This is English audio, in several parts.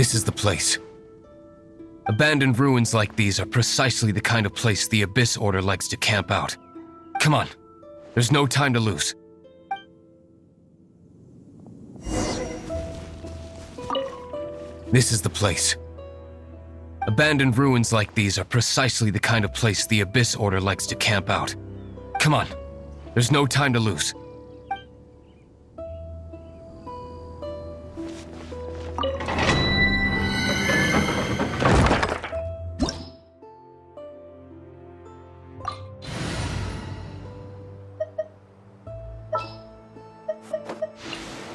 This is the place. Abandoned ruins like these are precisely the kind of place the Abyss Order likes to camp out. Come on, there's no time to lose. This is the place. Abandoned ruins like these are precisely the kind of place the Abyss Order likes to camp out. Come on, there's no time to lose.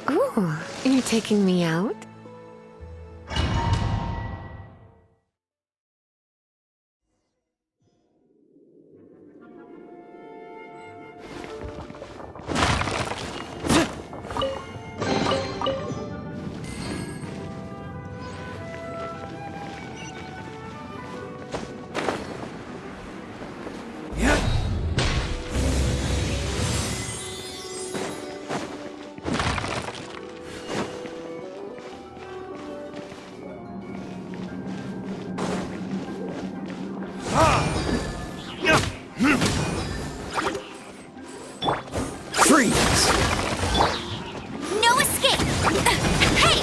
Ooh, you're taking me out? No escape! Hey!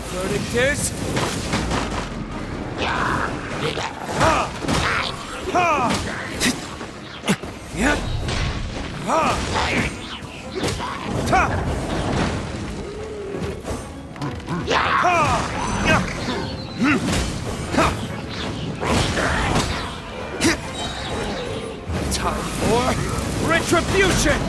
Verdict is... Time for retribution!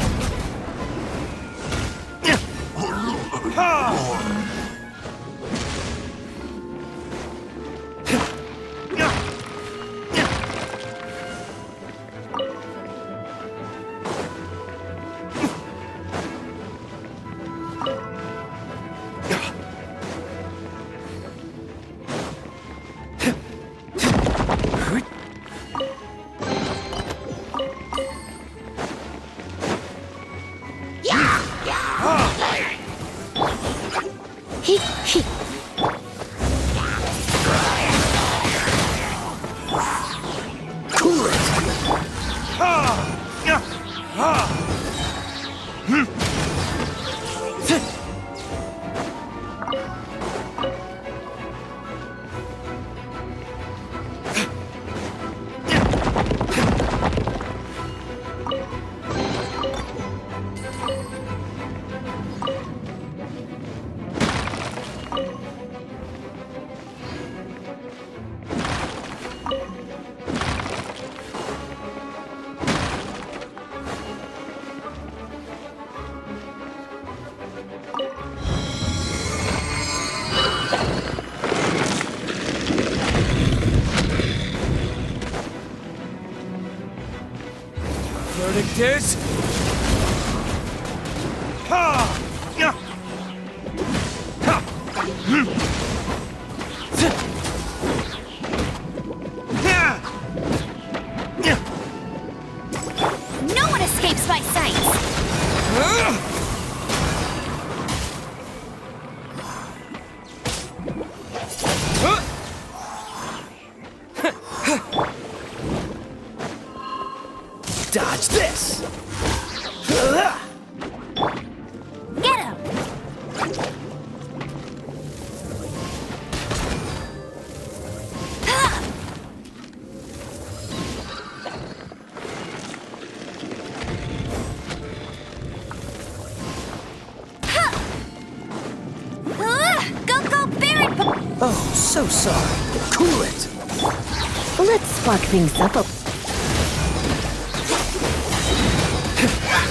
Verdict is... No one escapes my sight! Dodge this! Get him! Go, Baron! Oh, so sorry. Cool it! Let's spark things up a...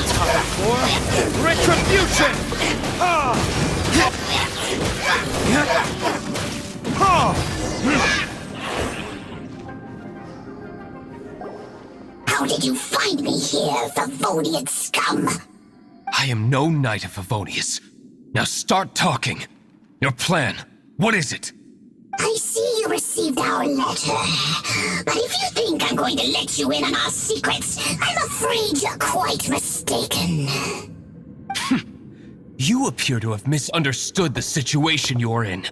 Time for retribution! How did you find me here, Favonian scum? I am no knight of Favonius. Now start talking. Your plan, what is it? I see you received our letter. But if you think I'm going to let you in on our secrets, I'm afraid you're quite mistaken. You appear to have misunderstood the situation you're in.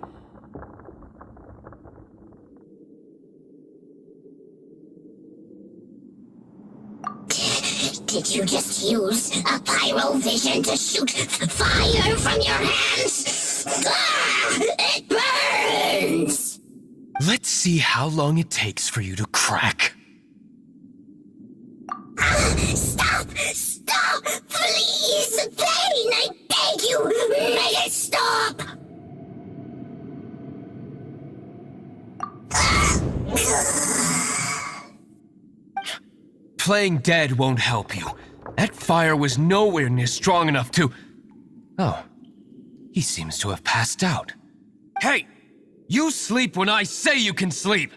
Did you just use a pyrovision to shoot fire from your hands? Ah, it burns! Let's see how long it takes for you to crack. Stop! Stop! Please! Pain! I beg you! Make it stop! Playing dead won't help you. That fire was nowhere near strong enough to... Oh, he seems to have passed out. Hey! You sleep when I say you can sleep!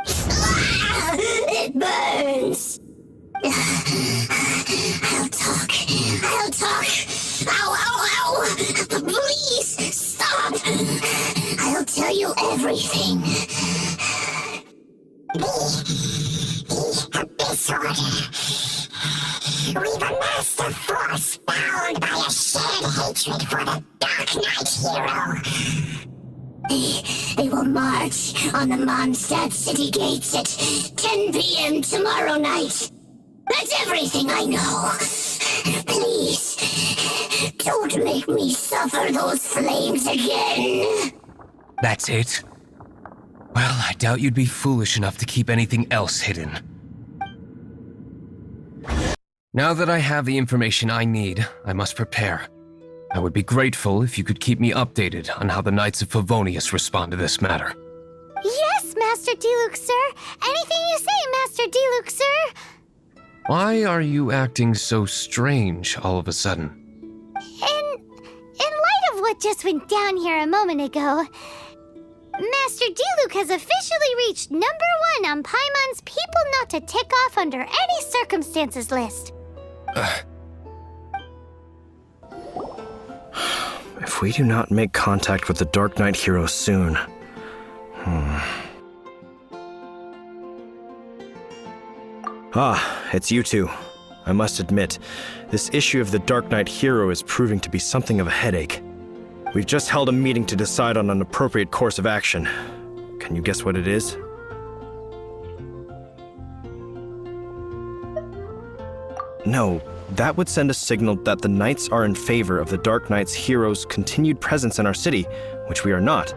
It burns! I'll talk. I'll talk. Ow, ow, ow! Please, stop! I'll tell you everything. This order. We've amassed a force bound by a shared hatred for the Dark Knight hero. They will march on the Mondstadt city gates at 10 p.m. tomorrow night. That's everything I know. Please, don't make me suffer those flames again. That's it? Well, I doubt you'd be foolish enough to keep anything else hidden. Now that I have the information I need, I must prepare. I would be grateful if you could keep me updated on how the Knights of Favonius respond to this matter. Yes, Master Diluc, sir. Anything you say, Master Diluc, sir. Why are you acting so strange all of a sudden? In light of what just went down here a moment ago, Master Diluc has officially reached #1 on Paimon's people not to tick off under any circumstances list. If we do not make contact with the Dark Knight hero soon... Ah, it's you two. I must admit, this issue of the Dark Knight hero is proving to be something of a headache. We've just held a meeting to decide on an appropriate course of action. Can you guess what it is? No, that would send a signal that the Knights are in favor of the Dark Knight's hero's continued presence in our city, which we are not.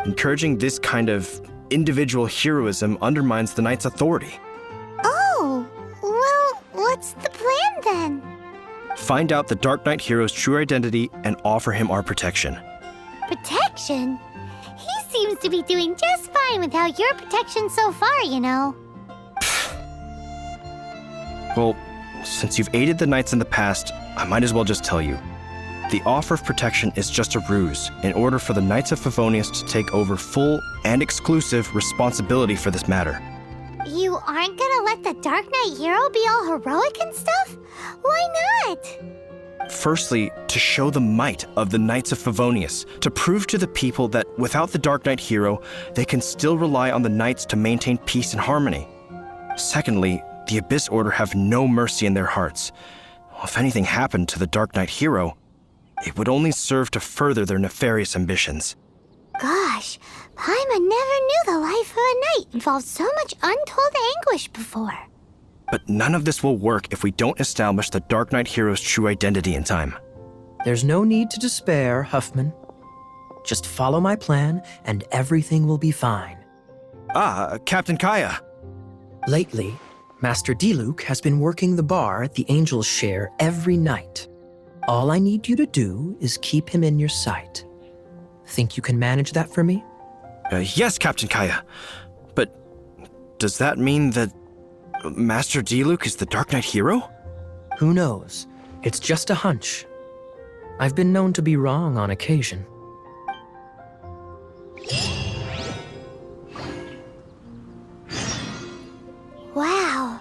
Encouraging this kind of individual heroism undermines the Knights' authority. Oh, well, what's the plan then? Find out the Dark Knight hero's true identity and offer him our protection. Protection? He seems to be doing just fine without your protection so far, you know. Well, since you've aided the Knights in the past, I might as well just tell you. The offer of protection is just a ruse in order for the Knights of Favonius to take over full and exclusive responsibility for this matter. You aren't gonna let the Dark Knight hero be all heroic and stuff? Why not? Firstly, to show the might of the Knights of Favonius, to prove to the people that without the Dark Knight hero, they can still rely on the Knights to maintain peace and harmony. Secondly, the Abyss Order have no mercy in their hearts. If anything happened to the Dark Knight hero, it would only serve to further their nefarious ambitions. Gosh, Paimon never knew the life of a knight involved so much untold anguish before. But none of this will work if we don't establish the Dark Knight hero's true identity in time. There's no need to despair, Huffman. Just follow my plan and everything will be fine. Captain Kaya. Lately, Master Diluc has been working the bar at the Angel's Share every night. All I need you to do is keep him in your sight. Think you can manage that for me? Yes, Captain Kaya. But does that mean that Master Diluc is the Dark Knight hero? Who knows? It's just a hunch. I've been known to be wrong on occasion. Wow.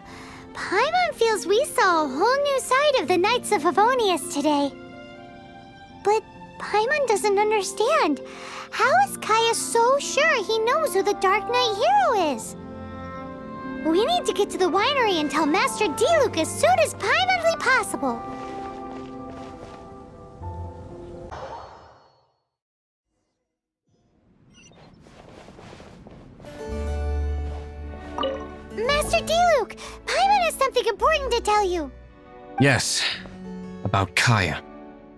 Paimon feels we saw a whole new side of the Knights of Favonius today. But Paimon doesn't understand. How is Kaya so sure he knows who the Dark Knight hero is? We need to get to the winery and tell Master Diluc as soon as Paimonly possible. Master Diluc, Paimon has something important to tell you. Yes, about Kaya.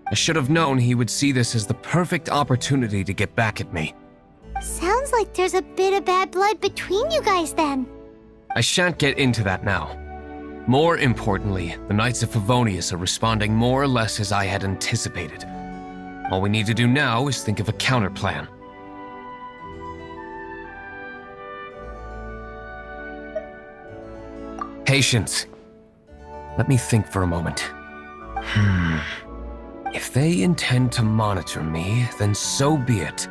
I should have known he would see this as the perfect opportunity to get back at me. Sounds like there's a bit of bad blood between you guys then. I shan't get into that now. More importantly, the Knights of Favonius are responding more or less as I had anticipated. All we need to do now is think of a counterplan. Patience. Let me think for a moment. If they intend to monitor me, then so be it.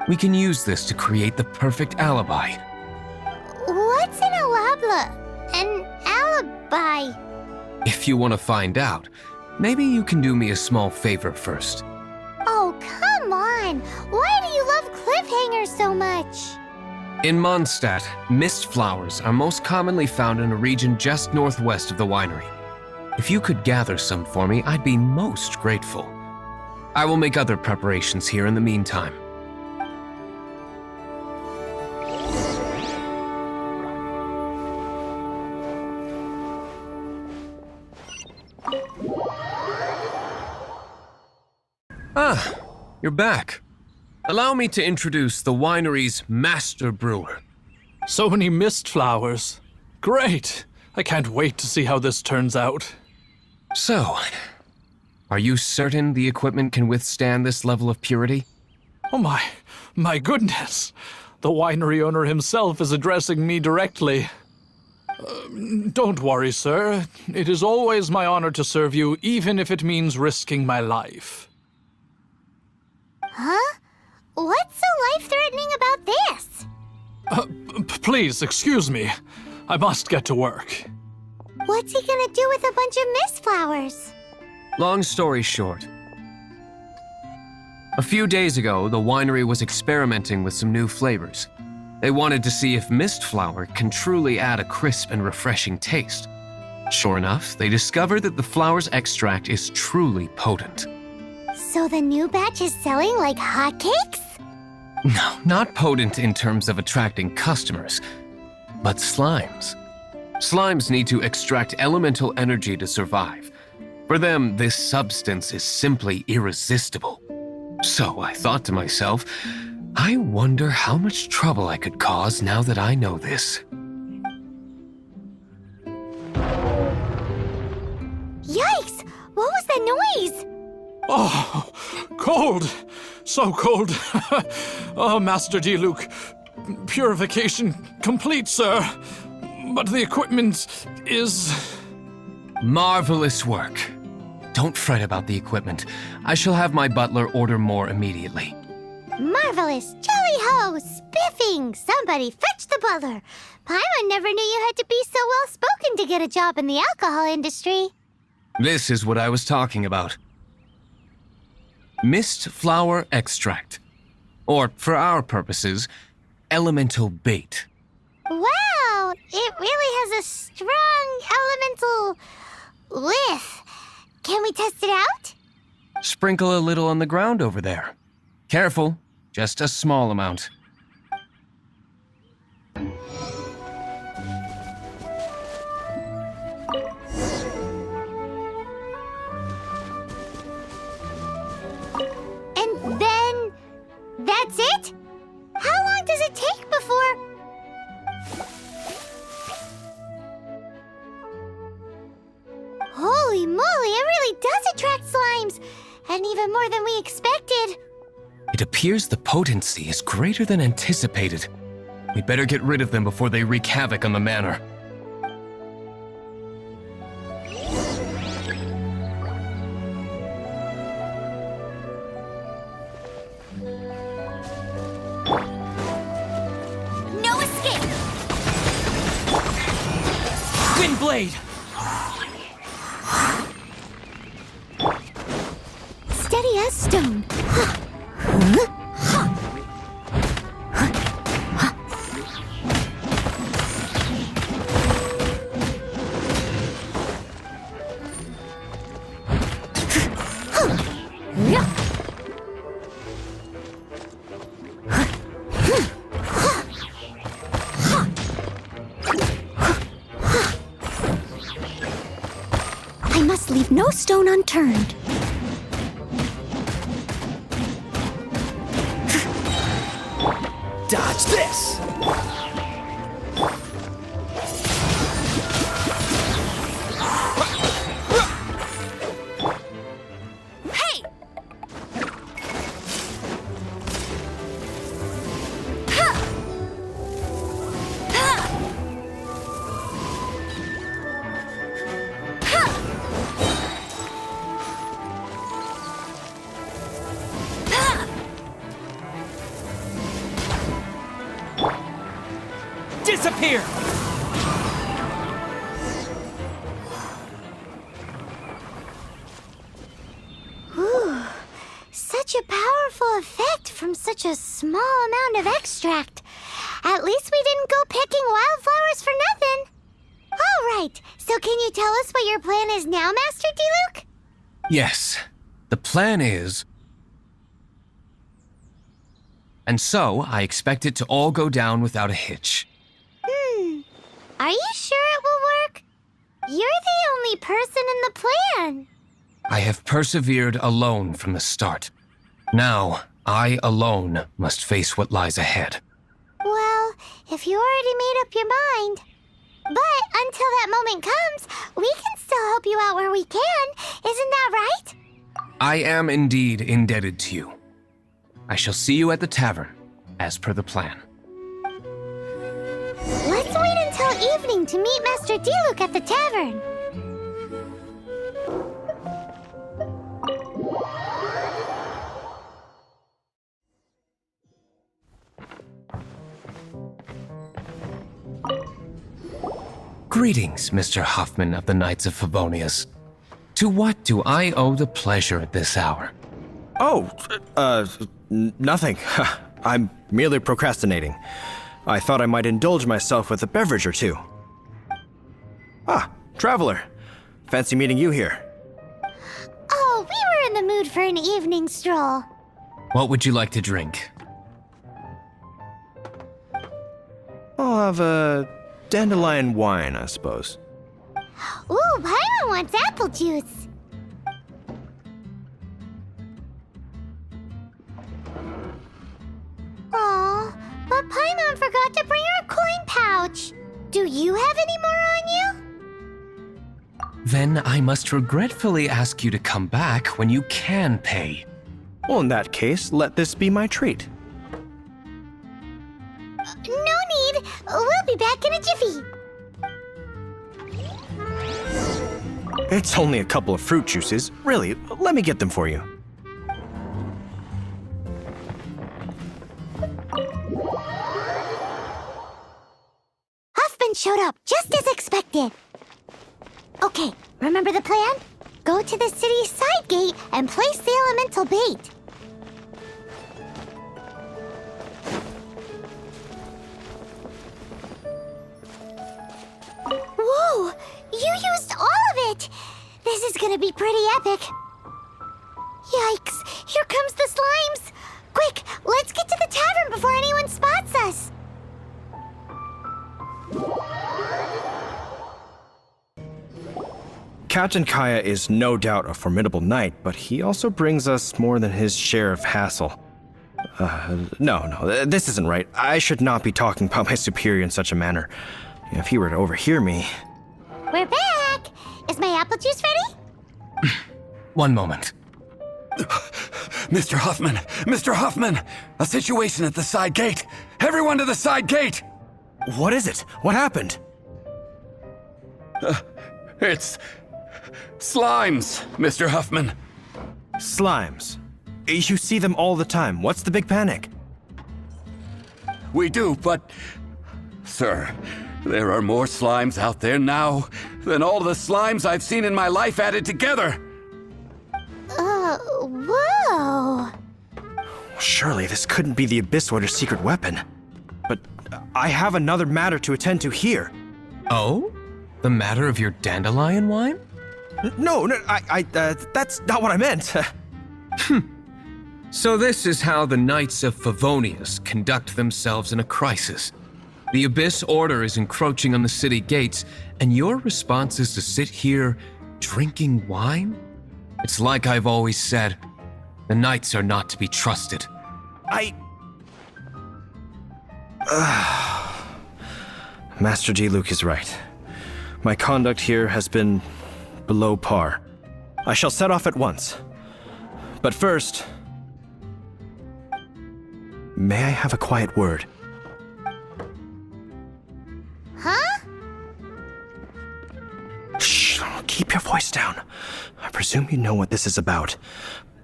We can use this to create the perfect alibi. What's an alabla? An alibi? If you want to find out, maybe you can do me a small favor first. Oh, come on! Why do you love cliffhangers so much? In Mondstadt, mist flowers are most commonly found in a region just northwest of the winery. If you could gather some for me, I'd be most grateful. I will make other preparations here in the meantime. Ah, you're back. Allow me to introduce the winery's master brewer. So many mist flowers. Great! I can't wait to see how this turns out. So, are you certain the equipment can withstand this level of purity? Oh my goodness! The winery owner himself is addressing me directly. Don't worry, sir. It is always my honor to serve you, even if it means risking my life. Huh? What's so life-threatening about this? Please, excuse me. I must get to work. What's he gonna do with a bunch of mist flowers? Long story short. A few days ago, the winery was experimenting with some new flavors. They wanted to see if mist flower can truly add a crisp and refreshing taste. Sure enough, they discovered that the flower's extract is truly potent. So the new batch is selling like hotcakes? No, not potent in terms of attracting customers, but slimes. Slimes need to extract elemental energy to survive. For them, this substance is simply irresistible. So I thought to myself, I wonder how much trouble I could cause now that I know this. Yikes! What was that noise? Oh, cold! So cold! Oh, Master Diluc, purification complete, sir. But the equipment is... Marvelous work. Don't fret about the equipment. I shall have my butler order more immediately. Marvelous! Jolly ho! Spiffing! Somebody fetch the butler! Paimon never knew you had to be so well-spoken to get a job in the alcohol industry. This is what I was talking about. Mist flower extract. Or, for our purposes, elemental bait. Wow! It really has a strong elemental whiff. Can we test it out? Sprinkle a little on the ground over there. Careful, just a small amount. And then... that's it? How long does it take before... Holy moly, it really does attract slimes! And even more than we expected. It appears the potency is greater than anticipated. We better get rid of them before they wreak havoc on the manor. blade! Steady as stone. I must leave no stone unturned. Dodge this! Hey! Disappear! Such a powerful effect from such a small amount of extract. At least we didn't go picking wildflowers for nothing. All right, so can you tell us what your plan is now, Master Diluc? Yes, the plan is... And so, I expect it to all go down without a hitch. Are you sure it will work? You're the only person in the plan. I have persevered alone from the start. Now, I alone must face what lies ahead. Well, if you already made up your mind. But until that moment comes, we can still help you out where we can. Isn't that right? I am indeed indebted to you. I shall see you at the tavern, as per the plan. Let's wait until evening to meet Master Diluc at the tavern. Greetings, Mr. Huffman of the Knights of Favonius. To what do I owe the pleasure at this hour? Oh, nothing. I'm merely procrastinating. I thought I might indulge myself with a beverage or two. Ah, traveler. Fancy meeting you here. Oh, we were in the mood for an evening stroll. What would you like to drink? I'll have a dandelion wine, I suppose. Ooh, Paimon wants apple juice. Aw, but Paimon forgot to bring her coin pouch. Do you have any more on you? Then I must regretfully ask you to come back when you can pay. Well, in that case, let this be my treat. No need. We'll be back in a jiffy. It's only a couple of fruit juices. Really, let me get them for you. Huffman showed up, just as expected. Okay, remember the plan? Go to the city's side gate and place the elemental bait. Whoa! You used all of it! This is gonna be pretty epic. Yikes! Here comes the slimes! Quick, let's get to the tavern before anyone spots us! Captain Kaya is no doubt a formidable knight, but he also brings us more than his share of hassle. No, this isn't right. I should not be talking about my superior in such a manner. If he were to overhear me... We're back! Is my apple juice ready? One moment. Mr. Huffman! Mr. Huffman! A situation at the side gate! Everyone to the side gate! What is it? What happened? It's... slimes, Mr. Huffman. Slimes. You see them all the time. What's the big panic? We do, but... Sir, There are more slimes out there now than all the slimes I've seen in my life added together. Whoa. Surely this couldn't be the Abyss Order's secret weapon. But I have another matter to attend to here. Oh? The matter of your dandelion wine? No, that's not what I meant. So this is how the Knights of Favonius conduct themselves in a crisis. The Abyss Order is encroaching on the city gates, and your response is to sit here drinking wine? It's like I've always said, the Knights are not to be trusted. Master Diluc is right. My conduct here has been below par. I shall set off at once. But first, may I have a quiet word? Huh? Shh, keep your voice down. I presume you know what this is about.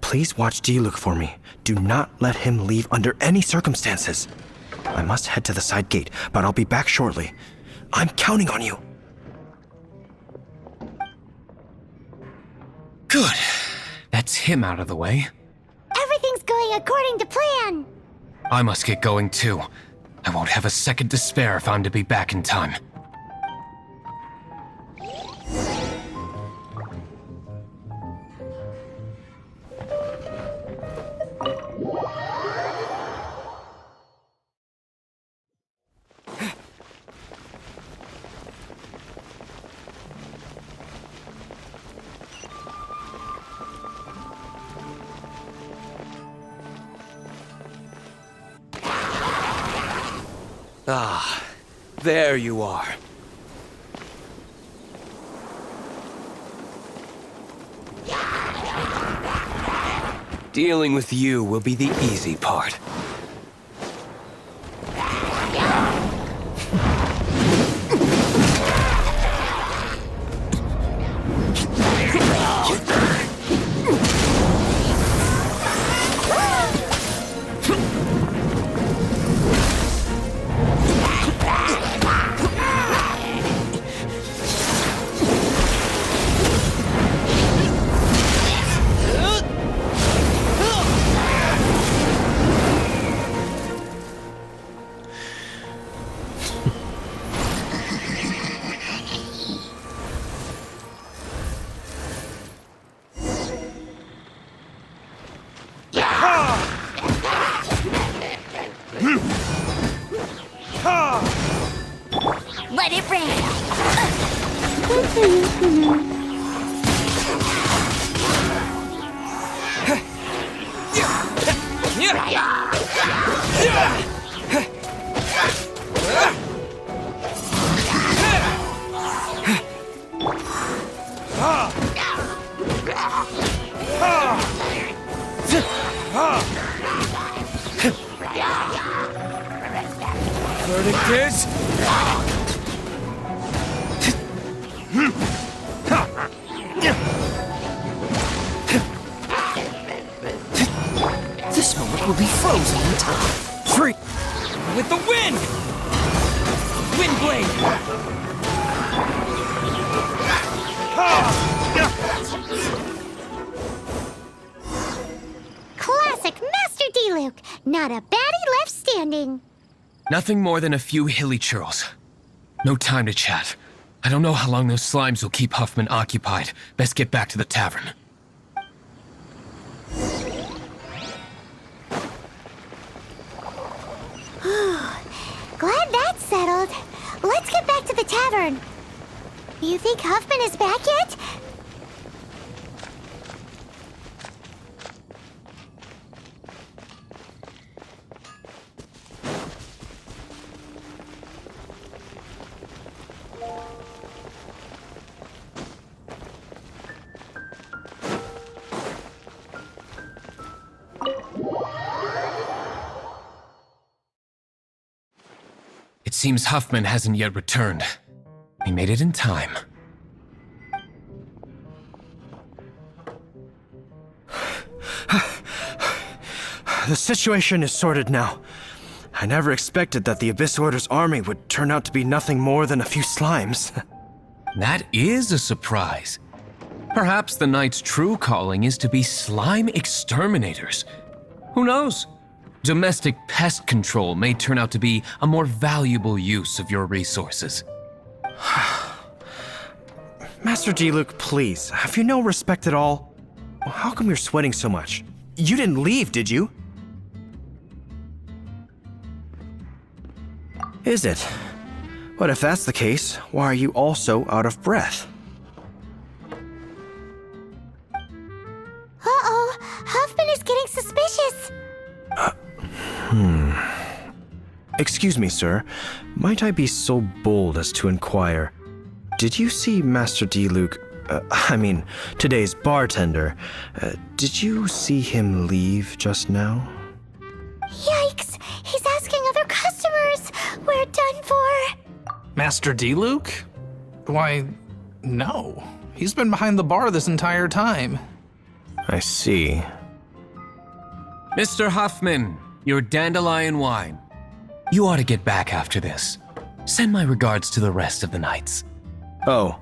Please watch Diluc for me. Do not let him leave under any circumstances. I must head to the side gate, but I'll be back shortly. I'm counting on you. Good. That's him out of the way. Everything's going according to plan. I must get going too. I won't have a second to spare if I'm to be back in time. Ah, there you are. Dealing with you will be the easy part. Let it rain. Verdict is... This moment will be frozen in time. Free! With the wind! Wind blade! Classic Master Diluc. Not a baddie left standing. Nothing more than a few hilly churls. No time to chat. I don't know how long those slimes will keep Huffman occupied. Best get back to the tavern. Glad that's settled. Let's get back to the tavern. You think Huffman is back yet? It seems Huffman hasn't yet returned. He made it in time. The situation is sorted now. I never expected that the Abyss Order's army would turn out to be nothing more than a few slimes. That is a surprise. Perhaps the Knight's true calling is to be slime exterminators. Who knows? Domestic pest control may turn out to be a more valuable use of your resources. Master Diluc, please, have you no respect at all? How come you're sweating so much? You didn't leave, did you? Is it? But if that's the case, why are you also out of breath? Uh-oh, Huffman is getting suspicious. Excuse me, sir. Might I be so bold as to inquire? Did you see Master Diluc, today's bartender? Did you see him leave just now? Yikes, he's asking other customers. We're done for. Master Diluc? Why, no. He's been behind the bar this entire time. I see. Mr. Huffman, your dandelion wine. You ought to get back after this. Send my regards to the rest of the knights. Oh,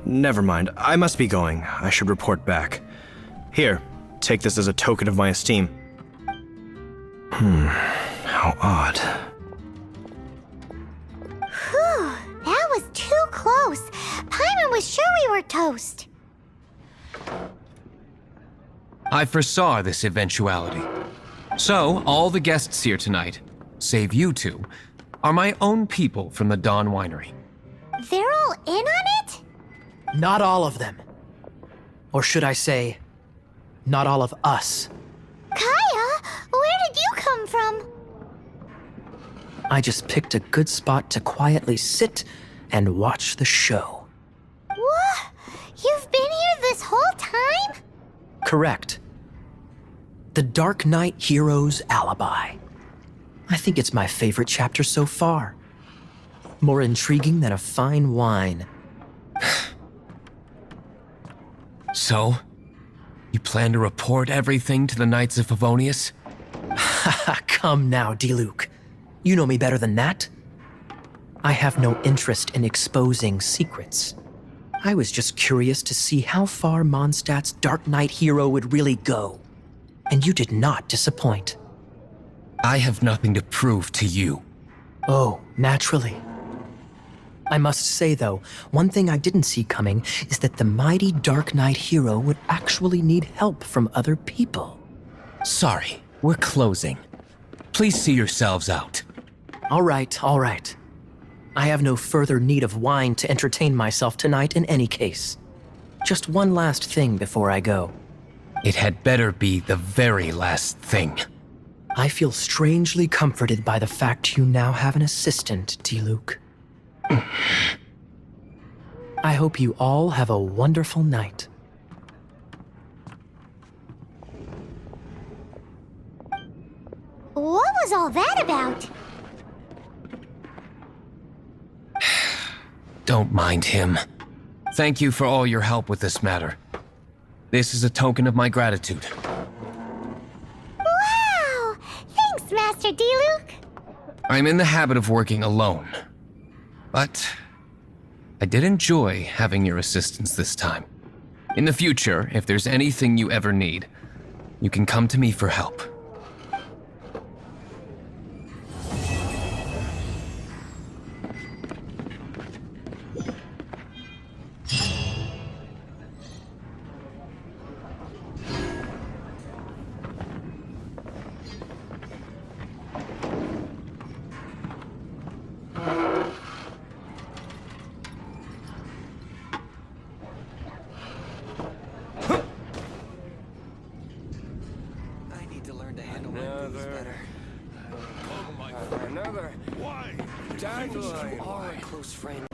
never mind. I must be going. I should report back. Here, take this as a token of my esteem. How odd. Whew, that was too close. Paimon was sure we were toast. I foresaw this eventuality. So, all the guests here tonight, save you two, are my own people from the Dawn Winery. They're all in on it? Not all of them. Or should I say, not all of us. Kaya, where did you come from? I just picked a good spot to quietly sit and watch the show. What? You've been here this whole time? Correct. The Dark Knight Hero's Alibi. I think it's my favorite chapter so far. More intriguing than a fine wine. So, you plan to report everything to the Knights of Favonius? Come now, Diluc. You know me better than that. I have no interest in exposing secrets. I was just curious to see how far Mondstadt's Dark Knight hero would really go. And you did not disappoint. I have nothing to prove to you. Oh, naturally. I must say, though, one thing I didn't see coming is that the mighty Dark Knight hero would actually need help from other people. Sorry, we're closing. Please see yourselves out. All right, all right. I have no further need of wine to entertain myself tonight in any case. Just one last thing before I go. It had better be the very last thing. I feel strangely comforted by the fact you now have an assistant, Diluc. I hope you all have a wonderful night. What was all that about? Don't mind him. Thank you for all your help with this matter. This is a token of my gratitude. Wow! Thanks, Master Diluc. I'm in the habit of working alone. But I did enjoy having your assistance this time. In the future, if there's anything you ever need, you can come to me for help. Another. Why? Dandelion. You are a close friend.